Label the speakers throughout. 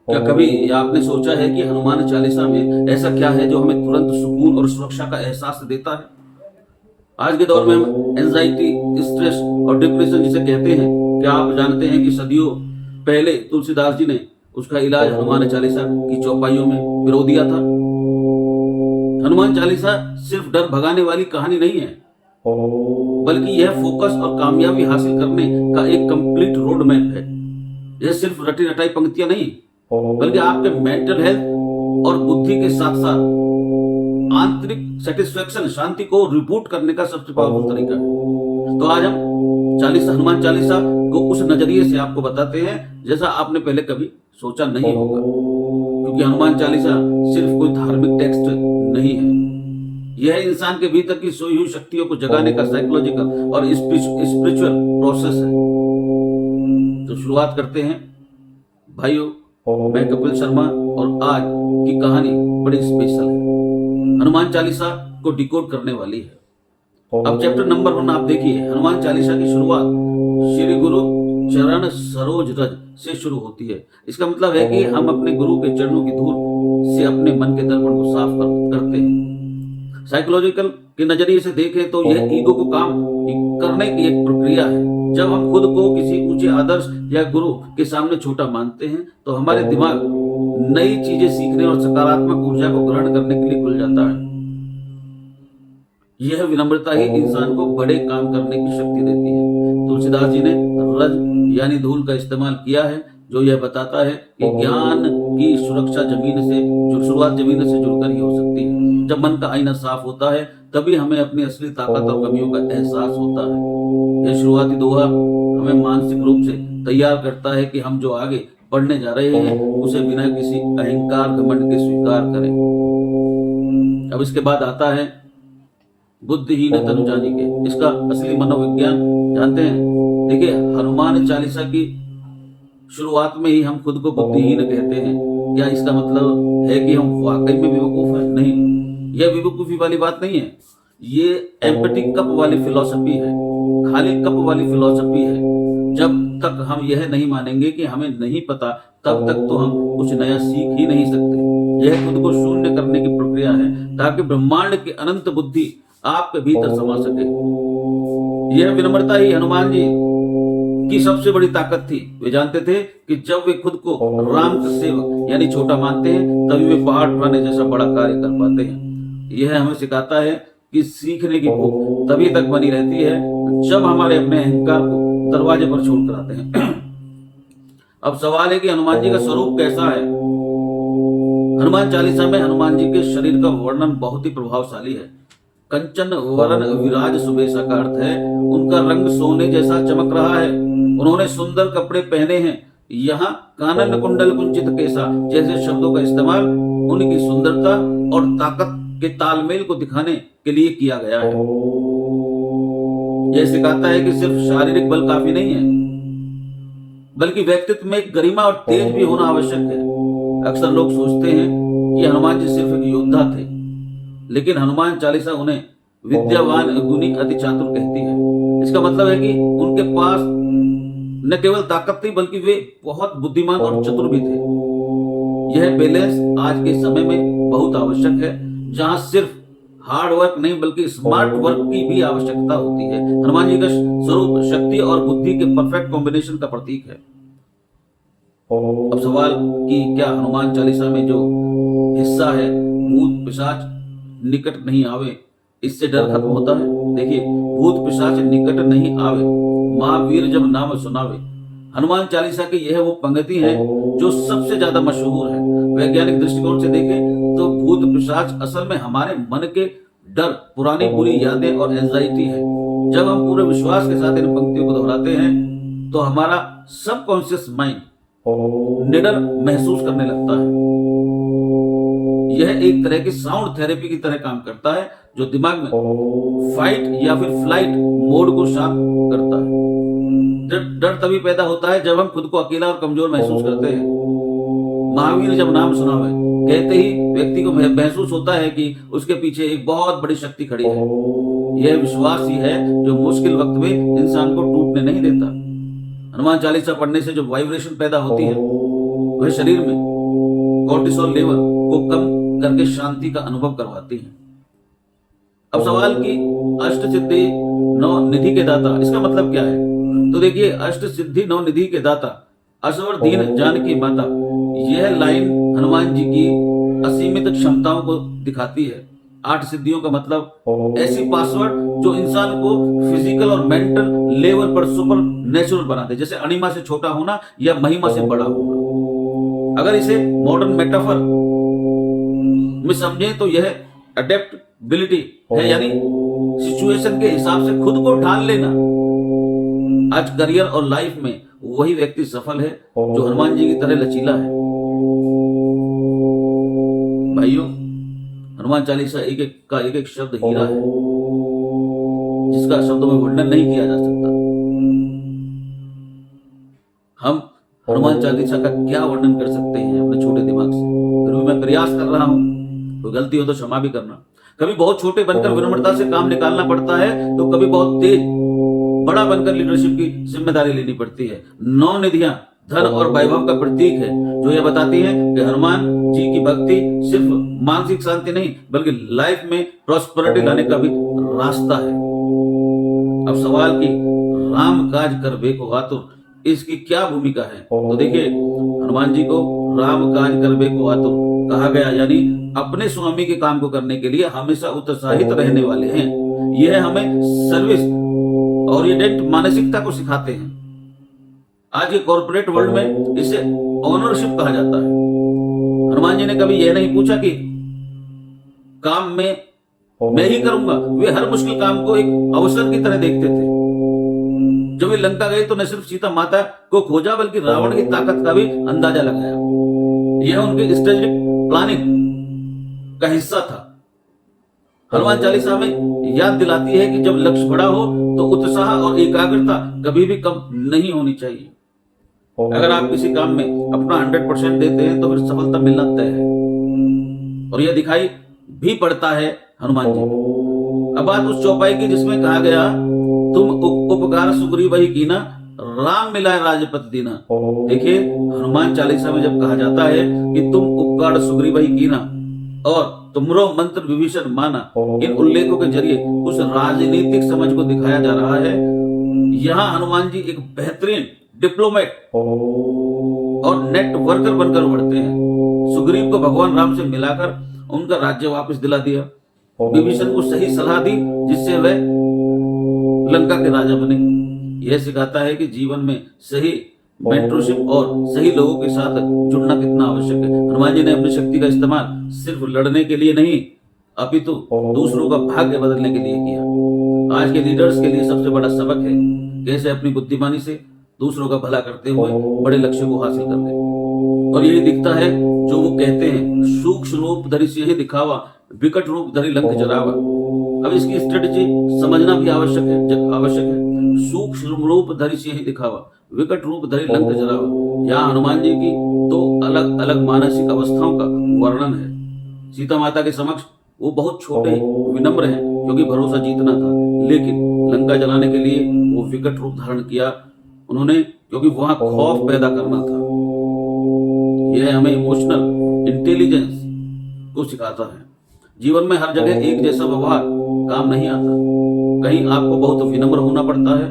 Speaker 1: क्या कभी आपने सोचा है कि हनुमान चालीसा में ऐसा क्या है जो हमें तुरंत सुकून और सुरक्षा का एहसास देता है? आज के दौर में हम एंजाइटी, स्ट्रेस और डिप्रेशन जिसे कहते हैं, क्या आप जानते हैं कि सदियों पहले तुलसीदास जी ने उसका इलाज हनुमान चालीसा की चौपाइयों में पिरो दिया था? हनुमान चालीसा सिर्फ डर भगाने वाली कहानी नहीं है, बल्कि यह फोकस और कामयाबी हासिल करने का एक कंप्लीट रोड मैप है। यह सिर्फ रटी रटाई पंक्तियां नहीं, बल्कि आपके मेंटल हेल्थ और बुद्धि के साथ साथ आंतरिक सेटिस्फेक्शन, शांति को रिबूट करने का सबसे पावरफुल तरीका है। तो आज हम हनुमान चालीसा को उस नजरिए से आपको बताते हैं जैसा आपने पहले कभी सोचा नहीं होगा, क्योंकि हनुमान चालीसा सिर्फ कोई धार्मिक टेक्स्ट नहीं है। यह इंसान के भीतर की सोई हुई शक्तियों को जगाने का साइकोलॉजिकल और स्पिरिचुअल प्रोसेस है। तो शुरुआत करते हैं भाइयों, मैं कपिल शर्मा और आज की कहानी बड़ी स्पेशल है, हनुमान चालीसा को डिकोड करने वाली है। अब चैप्टर नंबर 1 आप देखिए। हनुमान चालीसा की शुरुआत श्री गुरु चरण सरोज रज से शुरू होती है। इसका मतलब है कि हम अपने गुरु के चरणों की धूल से अपने मन के दर्पण को साफ करते हैं। साइकोलॉजिकल के नजरिए से देखें तो यह ईगो को काम करने की एक प्रक्रिया है। जब हम खुद को किसी ऊंचे आदर्श या गुरु के सामने छोटा मानते हैं तो हमारे दिमाग नई चीजें सीखने और सकारात्मक ऊर्जा को ग्रहण करने के लिए खुल जाता है। यह विनम्रता ही इंसान को बड़े काम करने की शक्ति देती है। तुलसीदास जी ने रज यानी धूल का इस्तेमाल किया है, जो यह बताता है कि ज्ञान की शुरुआत जमीन से जुड़कर ही हो सकती है। जब मन का आईना साफ होता है तभी हमें अपनी असली ताकत और कमियों का एहसास होता है। यह शुरुआती दोहा हमें मानसिक रूप से तैयार करता है कि हम जो आगे बढ़ने जा रहे हैं उसे बिना किसी अहंकार घमंड के स्वीकार करें। अब इसके बाद आता है बुद्धिहीन तनु जानिके। इसका असली मनोविज्ञान जानते हैं? देखिए, हनुमान चालीसा की शुरुआत में ही हम खुद को बुद्धिहीन कहते हैं। क्या इसका मतलब है कि हम वाकई में बेवकूफ हैं? नहीं, यह बेवकूफी वाली बात नहीं है। ये एम्पैथी कप वाली फिलॉसफी है, खाली कप वाली फिलॉसफी है। जब तक हम यह नहीं मानेंगे कि हमें नहीं पता, तब तक तो हम कुछ नया सीख ही नहीं सकते। यह खुद को शून्य करने की प्रक्रिया है ताकि ब्रह्मांड की अनंत बुद्धि आपके भीतर समा सके। यह विनम्रता ही हनुमान जी की सबसे बड़ी ताकत थी। वे जानते थे कि जब वे खुद को राम का सेवक यानी छोटा मानते हैं तभी वे पहाड़ उठाने जैसा बड़ा कार्य कर पाते हैं। यह हमें सिखाता है कि सीखने की भूख तभी तक बनी रहती है जब हमारे अपने अहंकार को दरवाजे पर छोड़कर आते हैं। अब सवाल है कि हनुमान जी का स्वरूप कैसा है? हनुमान चालीसा में हनुमान जी के शरीर का वर्णन बहुत ही प्रभावशाली है। कंचन वरण विराज सुबेसा का अर्थ है उनका रंग सोने जैसा चमक रहा है। उन्होंने सुंदर कपड़े पहने हैं। यहाँ कानन कुंडल कुंचित केसा जैसे शब्दों का इस्तेमाल उनकी सुंदरता और ताकत के तालमेल को दिखाने के लिए किया गया है। यह सिखाता है कि सिर्फ शारीरिक बल काफी नहीं है, बल्कि व्यक्तित्व में गरिमा और तेज भी होना आवश्यक है। अक्सर लोग सोचते हैं कि हनुमान जी सिर्फ एक योद्धा थे, लेकिन हनुमान चालीसा उन्हें विद्यावान गुणी अति चातुर कहती है। इसका मतलब है कि उनके पास न केवल ताकत थी बल्कि वे बहुत बुद्धिमान और चतुर भी थे। यह बैलेंस आज के समय में बहुत आवश्यक है, जहां सिर्फ हार्ड वर्क नहीं बल्कि स्मार्ट वर्क की भी आवश्यकता होती है। हनुमान जी का स्वरूप शक्ति और बुद्धि के परफेक्ट कॉम्बिनेशन का प्रतीक है। अब सवाल कि क्या हनुमान चालीसा में जो हिस्सा है भूत पिशाच निकट नहीं आवे, इससे डर खत्म होता है? देखिए, भूत पिशाच निकट नहीं आवे, महावीर जब नाम सुनावे। हनुमान चालीसा की यह वो पंक्ति है जो सबसे ज्यादा मशहूर है। वैज्ञानिक दृष्टिकोण से देखें तो भूत पिशाच असल में हमारे मन के डर, पुरानी बुरी यादें और एंजाइटी है। जब हम पूरे विश्वास के साथ इन पंक्तियों को दोहराते हैं तो हमारा सबकॉन्शियस माइंड निडर महसूस करने लगता है। यह एक तरह की साउंड थेरेपी की तरह काम करता है, जो दिमाग में फाइट या फिर फ्लाइट मोड को शांत करता है। डर तभी पैदा होता है जब हम खुद को अकेला और कमजोर महसूस करते हैं। महावीर जब नाम सुनावे कहते ही व्यक्ति को महसूस होता है कि उसके पीछे एक बहुत बड़ी शक्ति खड़ी है। यह विश्वास ही है जो मुश्किल वक्त में इंसान को टूटने नहीं देता। हनुमान चालीसा पढ़ने से जो वाइब्रेशन पैदा होती है वह शरीर में कोर्टिसोल लेवल को कम करके शांति का अनुभव करवाती हैं। अब सवाल की अष्ट सिद्धि नौ निधि के दाता, इसका मतलब क्या है? तो देखिए, अष्ट सिद्धि नौ निधि के दाता असवर दीन जानकी माता, यह लाइन हनुमान जी की असीमित क्षमताओं को दिखाती है। 8 सिद्धियों का मतलब ऐसी पासवर्ड जो इंसान को फिजिकल और मेंटल लेवल पर सुपर नेचुरल बना दे, जैसे अणिमा से छोटा होना या महिमा से बड़ा होना। अगर इसे मॉडर्न मेटाफर में समझें तो यह अडेप्टबिलिटी है, यानी सिचुएशन के हिसाब से खुद को ढाल लेना। आज करियर और लाइफ में वही व्यक्ति सफल है जो हनुमान जी की तरह लचीला है। भाइयों, हनुमान चालीसा एक एक शब्द हीरा है, जिसका शब्दों में वर्णन नहीं किया जा सकता। हम हनुमान चालीसा का क्या वर्णन कर सकते हैं अपने छोटे दिमाग से? फिर भी मैं प्रयास कर रहा हूं, कोई गलती हो तो क्षमा भी करना। कभी बहुत छोटे बनकर विनम्रता से काम निकालना पड़ता है, तो कभी बहुत तेज बड़ा बनकर लीडरशिप की जिम्मेदारी लेनी पड़ती है। 9 निधियां धन और वैभव का प्रतीक है, जो यह बताती है कि हनुमान जी की भक्ति सिर्फ मानसिक शांति नहीं, बल्कि लाइफ में प्रॉस्पेरिटी लाने का भी रास्ता है। अब सवाल की राम काज कर बेको आतुर, इसकी क्या भूमिका है? तो देखिए, हनुमान जी को राम काज कर बेको आतुर कहा गया, यानी अपने स्वामी के काम को करने के लिए हमेशा उत्साहित रहने वाले हैं। यह हमें सर्विस ओरिएंटेड मानसिकता को सिखाते हैं। आज के कॉर्पोरेट वर्ल्ड में इसे ओनरशिप कहा जाता है। हनुमान जी ने कभी यह नहीं पूछा कि काम में मैं ही करूंगा। वे हर मुश्किल काम को एक अवसर की तरह देखते थे। जब वे लंका गए तो न सिर्फ सीता माता को खोजा, बल्कि रावण की ताकत का भी अंदाजा लगाया। यह उनके स्ट्रेटेजिक प्लानिंग का हिस्सा था। हनुमान चालीसा में याद दिलाती है कि जब लक्ष्य बड़ा हो तो उत्साह और एकाग्रता कभी भी कम नहीं होनी चाहिए। अगर आप किसी काम में अपना 100% देते हैं तो फिर सफलता मिलना तय है, और यह दिखाई भी पड़ता है हनुमान जी में। अब बात उस चौपाई की जिसमें कहा गया, तुम उपकार सुग्रीव ही कीना, राम मिलाए राजपत दीना। देखिए, हनुमान चालीसा में जब कहा जाता है कि तुम उपकार सुग्रीव ही कीना और तुमरो मंत्र विभीषण माना, इन उल्लेखों के जरिए उस राजनीतिक समझ को दिखाया जा रहा है। यहाँ हनुमान जी एक बेहतरीन डिप्लोमेट और नेटवर्कर बनकर उभरते हैं। सुग्रीव को भगवान राम से मिलाकर उनका राज्य वापस दिला दिया। विभीषण को सही सलाह दी, जिससे वह लंका के राजा बने। यह सिखाता है कि जीवन में सही मेंटरशिप और सही लोगों के साथ जुड़ना कितना आवश्यक है। हनुमान जी ने अपनी शक्ति का इस्तेमाल सिर्फ लड़ने के लिए नहीं, अपितु दूसरों का भाग्य बदलने के लिए किया। आज के लीडर्स के लिए सबसे बड़ा सबक है कैसे अपनी बुद्धिमानी से दूसरों का भला करते हुए बड़े लक्ष्य को हासिल कर ले। और यही दिखता है जो वो कहते हैं, सूक्ष्म रूप धरि सिंह दिखावा, विकट रूप धरि लंक जरावा। अब इसकी स्ट्रेटेजी समझना भी आवश्यक है। सूक्ष्म रूप धरि सिंह दिखावा, विकट रूप धरि लंक जरावा। यहाँ हनुमान जी की 2 अलग अलग मानसिक अवस्थाओं का वर्णन है। सीता माता के समक्ष वो बहुत छोटे विनम्र हैं, क्योंकि भरोसा जीतना था, लेकिन लंका जलाने के लिए वो विकट रूप धारण किया उन्होंने, क्योंकि वहां खौफ पैदा करना था। यह हमें इमोशनल इंटेलिजेंस को सिखाता है। जीवन में हर जगह एक जैसा व्यवहार काम नहीं आता। कहीं आपको बहुत विनम्र होना पड़ता है,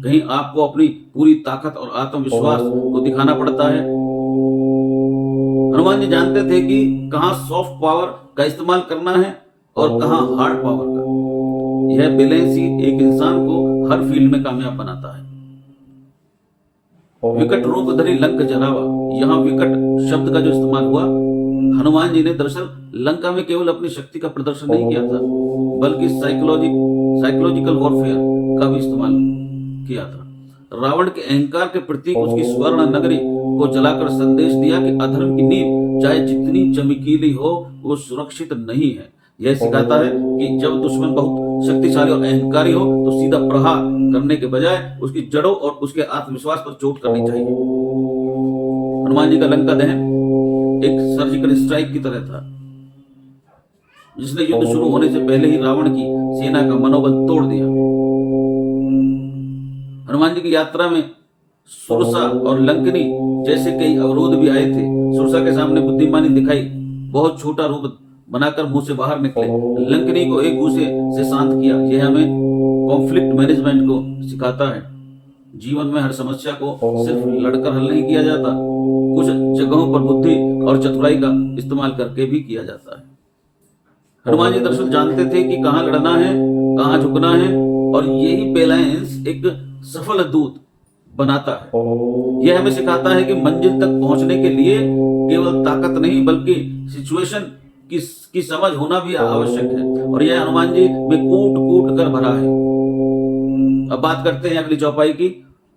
Speaker 1: कहीं आपको अपनी पूरी ताकत और आत्मविश्वास को दिखाना पड़ता है। हनुमान जी जानते थे कि कहां सॉफ्ट पावर का इस्तेमाल करना है और कहां हार्ड पावर का। यह बैलेंस ही एक इंसान को हर फील्ड में कामयाब बनाता है। विकट रूप धरि लंक जरावा, यहाँ विकट शब्द का जो इस्तेमाल हुआ, हनुमान जी ने दरअसल लंका में केवल अपनी शक्ति का प्रदर्शन नहीं किया था, बल्कि साइकोलॉजिकल वॉरफेयर का भी इस्तेमाल किया था। रावण के अहंकार के प्रतीक उसकी स्वर्ण नगरी को जलाकर संदेश दिया कि अधर्म की नींव चाहे जितनी चमकीली हो, वो सुरक्षित नहीं है। यह सिखाता है कि जब दुश्मन बहुत शक्तिशाली और अहंकारी हो तो सीधा प्रहार करने के बजाय उसकी जड़ों और उसके आत्मविश्वास पर चोट करनी चाहिए। हनुमान जी का लंका दहन एक सर्जिकल स्ट्राइक की तरह था, जिसने युद्ध शुरू होने से पहले ही रावण की सेना का मनोबल तोड़ दिया। हनुमान जी की यात्रा में सुरसा और लंकनी जैसे कई अवरोध भी आए थे, सुरसा के सामने बुद्धिमानी दिखाई, बहुत छोटा रूप बनाकर मुंह से बाहर निकले, लंकनी को एक दूसरे से शांत किया। यह हमें कॉन्फ्लिक्ट मैनेजमेंट को सिखाता है। जीवन में हर समस्या को सिर्फ लड़कर हल नहीं किया जाता, कुछ जगहों पर बुद्धि और चतुराई का इस्तेमाल करके भी किया जाता है। हनुमान जी दरअसल जानते थे कि कहाँ लड़ना है, कहाँ झुकना है, और यही बैलेंस एक सफल दूत बनाता है। यह हमें सिखाता है कि मंजिल तक पहुंचने के लिए केवल ताकत नहीं बल्कि सिचुएशन की समझ होना भी आवश्यक है, और यह हनुमान जी में कूट कूट कर भरा है। अब बात करते हैं अगली चौपाई की।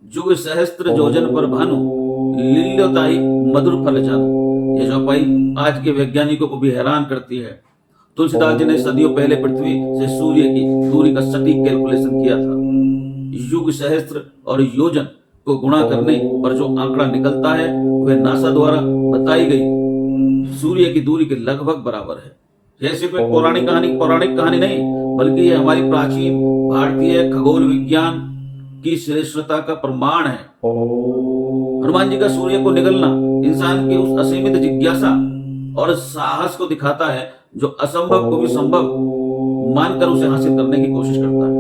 Speaker 1: जुग सहस्त्र जोजन पर भानु, लील्योताई मधुर फल जानु। यह चौपाई आज के वैज्ञानिकों को भी हैरान करती है। तुलसीदास जी ने सदियों पहले पृथ्वी से सूर्य की दूरी का सटीक कैलकुलेशन किया था। युग सहस्त्र और योजन को गुणा करने पर जो आंकड़ा निकलता है वह नासा द्वारा बताई गई सूर्य की दूरी के लगभग बराबर है। यह सिर्फ एक पौराणिक कहानी नहीं, बल्कि यह हमारी प्राचीन भारतीय खगोल विज्ञान की श्रेष्ठता का प्रमाण है। हनुमान जी का सूर्य को निगलना इंसान की उस असीमित जिज्ञासा और साहस को दिखाता है जो असंभव को भी संभव मानकर उसे हासिल करने की कोशिश करता है।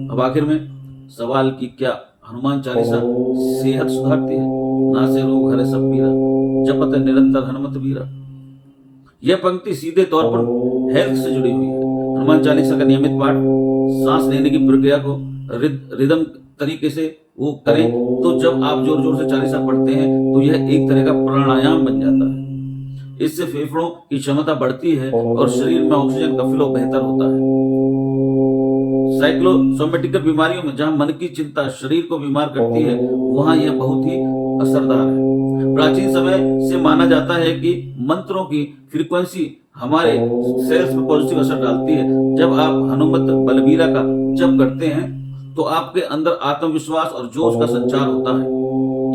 Speaker 1: अब आखिर में सवाल कि क्या हनुमान चालीसा सेहत सुधारती है? नासे रोग हरे सब पीरा, जपत निरंतर हनुमत वीरा। यह पंक्ति सीधे तौर पर हेल्थ से जुड़ी हुई है। हनुमान चालीसा का नियमित पाठ सांस लेने की प्रक्रिया को रिदम तरीके से वो करें, तो जब आप जोर जोर से चालीसा पढ़ते हैं तो यह एक तरह का प्राणायाम बन जाता है। इससे फेफड़ों की क्षमता बढ़ती है और शरीर में ऑक्सीजन का फ्लो बेहतर होता है। साइक्लोसोमेटिकल बीमारियों में जहां मन की चिंता शरीर को बीमार करती है, वहां यह बहुत ही असरदार है। प्राचीन समय से माना जाता है कि मंत्रों की फ्रीक्वेंसी हमारे सेल्स पर पॉजिटिव असर डालती है। जब आप हनुमत बलबीरा का जप करते हैं तो आपके अंदर आत्मविश्वास और जोश का संचार होता है।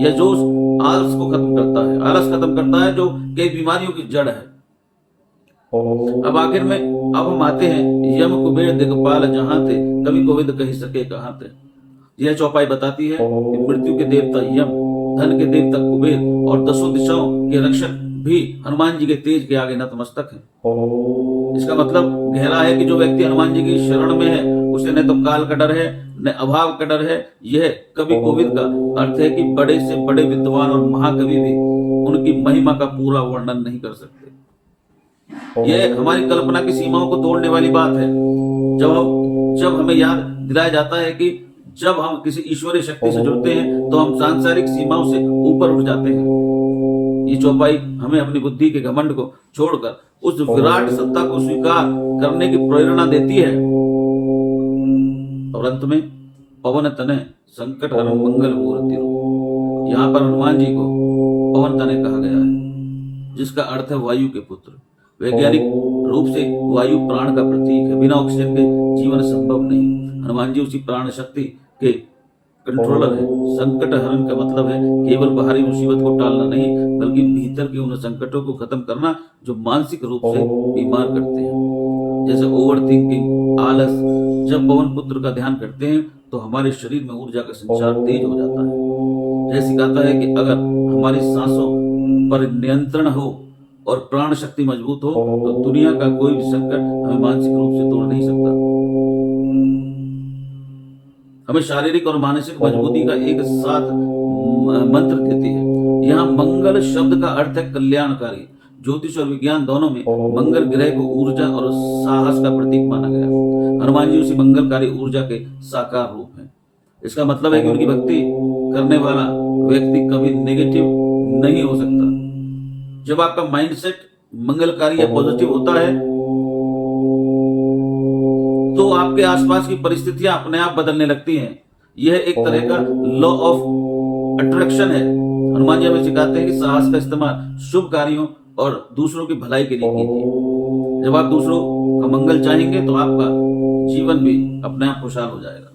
Speaker 1: यह जोश आलस खत्म करता है जो कई बीमारियों की जड़ है। अब आखिर में अब हम आते हैं यम कुबेर दिगपाल जहां थे, कवि कोविद कह सके कहां थे। यह चौपाई बताती है कि मृत्यु के देवता यम, धन के देवता कुबेर और 10 दिशाओं के रक्षक भी हनुमान जी के तेज के आगे नतमस्तक हैं। इसका मतलब गहरा है कि जो व्यक्ति हनुमान जी की शरण में है उसे न तो काल का डर है न अभाव का डर है। यह कवि कोविद का अर्थ है कि बड़े से बड़े विद्वान और महाकवि भी उनकी महिमा का पूरा वर्णन नहीं कर सकते। यह हमारी कल्पना की सीमाओं को तोड़ने वाली बात है। जब हमें याद दिलाया जाता है कि जब हम किसी ईश्वरीय शक्ति से जुड़ते हैं तो हम सांसारिक सीमाओं से ऊपर उठ जाते हैं। ये चौपाई हमें अपनी बुद्धि के घमंड को छोड़कर उस विराट सत्ता को स्वीकार करने की प्रेरणा देती है। और अंत में पवन तनय संकट हरण मंगल मूर्ति रूप। यहाँ पर हनुमान जी को पवन तनय कहा गया है, जिसका अर्थ है वायु के पुत्र। वैज्ञानिक रूप से वायु प्राण का प्रतीक है। बिना ऑक्सीजन के जीवन संभव नहीं। हनुमान जी उसी प्राण शक्ति के कंट्रोलर है। संकट हरण का मतलब है केवल बाहरी मुसीबत को टालना नहीं, बल्कि भीतर के उन संकटों को खत्म करना जो मानसिक रूप से बीमार करते हैं, जैसे ओवर थिंकिंग, आलस। जब पवन पुत्र का ध्यान करते हैं तो हमारे शरीर में ऊर्जा का संचार तेज हो जाता है। यह सिखाता है कि अगर हमारी सांसों पर नियंत्रण हो और प्राण शक्ति मजबूत हो तो दुनिया का कोई भी संकट हमें मानसिक रूप से तोड़ नहीं सकता। हमें शारीरिक और मानसिक मजबूती का एक साथ मंत्र देती है। यहाँ मंगल शब्द का अर्थ है कल्याणकारी। ज्योतिष और विज्ञान दोनों में मंगल ग्रह को ऊर्जा और साहस का प्रतीक माना गया। हनुमान जी उसी मंगलकारी ऊर्जा के साकार रूप हैं। इसका मतलब है कि उनकी भक्ति करने वाला व्यक्ति कभी नेगेटिव नहीं हो सकता। जब आपका माइंडसेट मंगलकारी या पॉजिटिव होता है तो आपके आसपास की परिस्थितियां अपने आप बदलने लगती हैं। यह एक तरह का लॉ ऑफ अट्रैक्शन है। हनुमान जी हमें सिखाते हैं कि साहस का इस्तेमाल शुभ कार्यों और दूसरों की भलाई के लिए कीजिए। जब आप दूसरों का मंगल चाहेंगे तो आपका जीवन भी अपने आप खुशहाल हो जाएगा।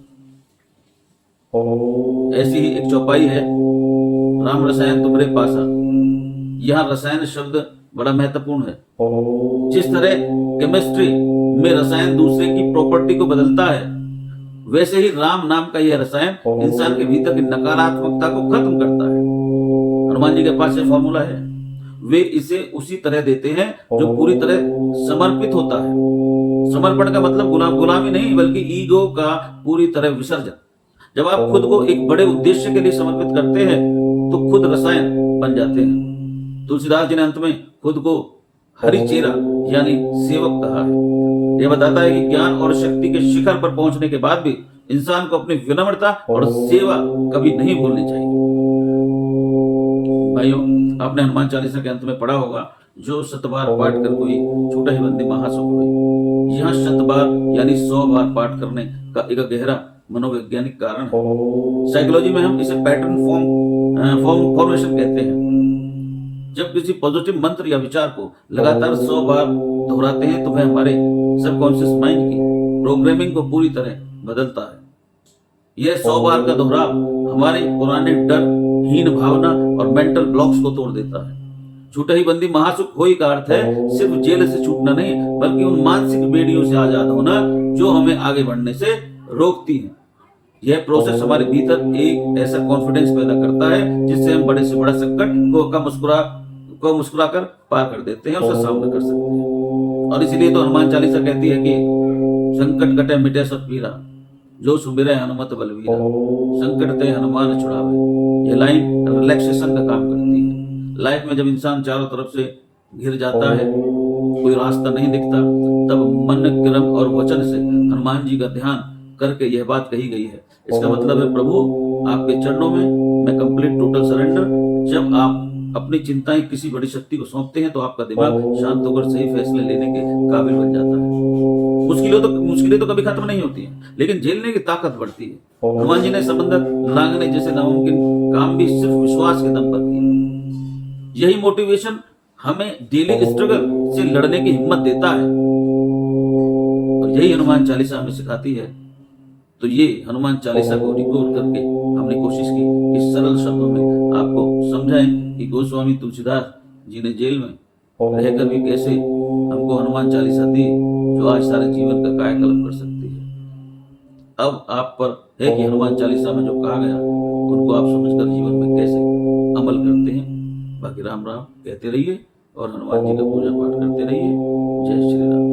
Speaker 1: ऐसी ही एक चौपाई है राम रसायन तुमरे पासा। यहाँ रसायन शब्द बड़ा महत्वपूर्ण है। जिस तरह केमिस्ट्री में रसायन दूसरे की प्रॉपर्टी को बदलता है, वैसे ही राम नाम का यह रसायन इंसान के भीतर की नकारात्मकता को खत्म करता है। हनुमान जी के पास ये फॉर्मूला है। वे इसे उसी तरह देते हैं जो पूरी तरह समर्पित होता है। समर्पण का मतलब गुलामी नहीं, बल्कि ईगो का पूरी तरह विसर्जन। जब आप खुद को एक बड़े उद्देश्य के लिए समर्पित करते हैं तो खुद रसायन बन जाते हैं। तुलसीदास जी ने अंत में खुद को हरिचेरा यानी सेवक कहा है। यह बताता है कि ज्ञान और शक्ति के शिखर पर पहुंचने के बाद भी इंसान को अपनी विनम्रता और सेवा कभी नहीं भूलनी चाहिए। भाइयों, आपने हनुमान चालीसा के अंत में पढ़ा होगा, जो 100 बार पाठ कर कोई छूटा ही बंदी महासुख हुई। यहाँ 100 बार यानी 100 बार पाठ करने का एक गहरा मनोवैज्ञानिक कारण है। साइकोलॉजी में हम इसे पैटर्न फॉर्मेशन कहते हैं। जब किसी पॉजिटिव मंत्र या विचार को लगातार 100 बार दोहराते हैं तो वह हमारे सबकॉन्शियस माइंड की प्रोग्रामिंग को पूरी तरह बदलता है। यह 100 बार का दोहराव हमारे पुराने डर, हीन भावना और मेंटल ब्लॉक्स को तोड़ देता है। छूटा ही बंदी महासुख होई का अर्थ है सिर्फ जेल से छूटना नहीं, बल्कि उन मानसिक बेड़ियों से आजाद होना जो हमें आगे बढ़ने से रोकती हैं। यह प्रोसेस हमारे भीतर एक ऐसा कॉन्फिडेंस पैदा करता है जिससे हम बड़े से बड़ा संकट को मुस्कुराकर पार कर देते हैं, उसका सामना कर सकते हैं। और इसीलिए तो हनुमान चालीसा कहती है कि संकट कटे मिटे सब पीरा, जो सुमिरै हनुमत बलवीरा, संकट ते हनुमान छुड़ावे। ये लाइन रिलैक्सेशन का काम करती है। लाइफ में जब इंसान चारों तरफ से घिर जाता है, कोई रास्ता नहीं दिखता, तब मन, क्रम और वचन से हनुमान जी का ध्यान करके यह बात कही गई है। इसका मतलब है, प्रभु आपके चरणों में मैं कंप्लीट टोटल सरेंडर। जब आप अपनी चिंताएं किसी बड़ी शक्ति को सौंपते हैं तो आपका दिमाग शांत होकर सही फैसले लेने के काबिल बन जाता है। मुश्किलें तो कभी खत्म नहीं होती हैं, लेकिन झेलने की ताकत बढ़ती है। हनुमान जी ने समंदर लांघने जैसे नामुमकिन काम भी सिर्फ विश्वास के दम पर किए। यही मोटिवेशन हमें डेली स्ट्रगल से लड़ने की हिम्मत देता है और यही हनुमान चालीसा हमें सिखाती है। तो ये हनुमान चालीसा को रिकॉर्ड करके हमने कोशिश की इस सरल शब्दों में आपको समझाएं कि गोस्वामी तुलसीदास जी ने जेल में रहकर भी कैसे हमको हनुमान चालीसा दी, जो आज सारे जीवन का कायाकल्प कर सकती है। अब आप पर है कि हनुमान चालीसा में जो कहा गया उनको आप समझकर जीवन में कैसे अमल करते हैं। बाकी राम राम कहते रहिए और हनुमान जी का पूजा पाठ करते रहिए। जय श्री राम।